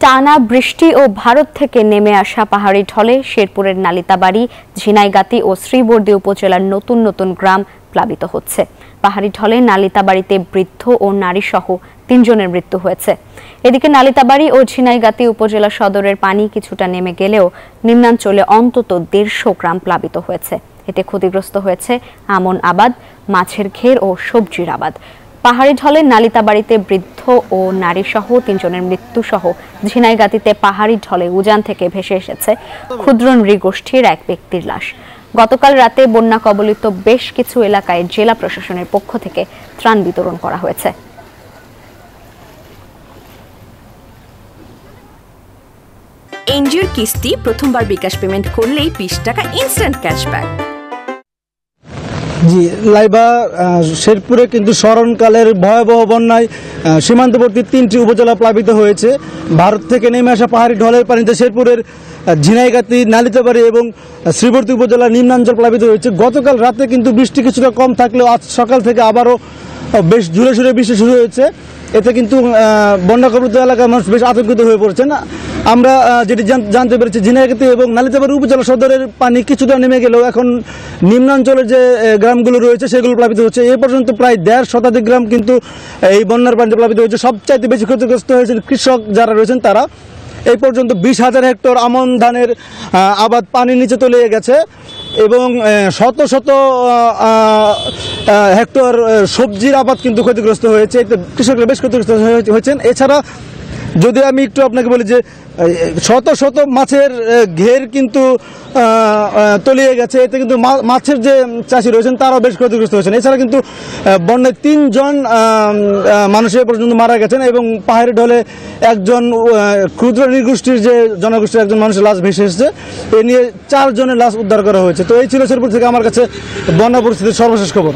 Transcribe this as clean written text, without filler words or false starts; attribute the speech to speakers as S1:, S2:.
S1: টানা বৃষ্টি ও ভারত থেকে নেমে আসা পাহাড়ি ঢলে শেরপুরের নালিতাবাড়ি, ঝিনাইগাতি ও শ্রীবর্দী উপজেলার নতুন নতুন গ্রাম প্লাবিত হচ্ছে। পাহাড়ি ঢলে নালিতাবাড়িতে বৃদ্ধ ও নারী সহ ৩ জনের মৃত্যু হয়েছে। এদিকে নালিতাবাড়ি ও ঝিনাইগাতি উপজেলা সদরের পানি কিছুটা নেমে গেলেও নিম্নাঞ্চলে অন্তত ১৫০ গ্রাম প্লাবিত হয়েছে। এতে ক্ষতিগ্রস্ত হয়েছে আমন আবাদ, মাছের ঘের ও সবজির আবাদ। পাহাড়ি ঢলে নালিতাবাড়িতে বৃদ্ধ ও নারী সহ ৩ জনের মৃত্যু সহ ঝিনাইগাতিতে পাহাড়ি ঢলে উজান থেকে ভেসে এসেছে ক্ষুদ্র নৃগোষ্ঠীর এক ব্যক্তির লাশ। গতকাল রাতে বন্যা কবলিত বেশ কিছু এলাকায় জেলা প্রশাসনের পক্ষ থেকে ত্রাণ বিতরণ করা হয়েছে।
S2: এনজিওর কিস্তি প্রথমবার বিকাশ পেমেন্ট করলেই ২০ টাকা ইনস্ট্যান্ট ক্যাশব্যাক।
S3: জি, লাইবা শেরপুরে কিন্তু স্মরণকালের ভয়াবহ বন্যায় সীমান্তবর্তী ৩টি উপজেলা প্লাবিত হয়েছে। ভারত থেকে নেমে আসা পাহাড়ি ঢলের পানিতে শেরপুরের ঝিনাইগাতি, নালিতাবাড়ি এবং শ্রীবর্দী উপজেলার নিম্নাঞ্চল প্লাবিত হয়েছে। গতকাল রাতে কিন্তু বৃষ্টি কিছুটা কম থাকলেও আজ সকাল থেকে আবারও বেশ জোরে সোরে বৃষ্টি শুরু হয়েছে। এতে কিন্তু বন্যা কবলিত এলাকার মানুষ বেশ আতঙ্কিত হয়ে পড়েছেন। আমরা যেটি জানতে পেরেছি, ঝিনাইগাতি এবং নালিতাবাড়ি উপজেলা সদরের পানি কিছুটা নেমে গেলেও এখন নিম্নাঞ্চলের যে গ্রামগুলো রয়েছে সেগুলো প্লাবিত হচ্ছে। এ পর্যন্ত প্রায় ১.৫ শতাধিক গ্রাম কিন্তু এই বন্যার পানিতে প্লাবিত হয়েছে। সবচাইতে বেশি ক্ষতিগ্রস্ত হয়েছেন কৃষক যারা রয়েছেন তারা। এই পর্যন্ত ২০,০০০ হেক্টর আমন ধানের আবাদ পানির নিচে তলিয়ে গেছে এবং শত শত হেক্টর সবজির আবাদ কিন্তু ক্ষতিগ্রস্ত হয়েছে। এতে কৃষকরা বেশ ক্ষতিগ্রস্ত হয়েছেন। এছাড়া যদি আমি একটু আপনাকে বলি যে শত শত মাছের ঘের কিন্তু তলিয়ে গেছে। এতে কিন্তু মাছের যে চাষি রয়েছেন তারাও বেশ ক্ষতিগ্রস্ত হয়েছেন। এছাড়া কিন্তু বন্যায় ৩ জন মানুষ এ পর্যন্ত মারা গেছেন এবং পাহাড়ি ঢলে একজন ক্ষুদ্র নৃগোষ্ঠীর যে জনগোষ্ঠীর একজন মানুষের লাশ ভেসে এসেছে। এ নিয়ে ৪ জনের লাশ উদ্ধার করা হয়েছে। তো এই ছিল শেরপুর থেকে আমার কাছে বন্যা পরিস্থিতির সর্বশেষ খবর।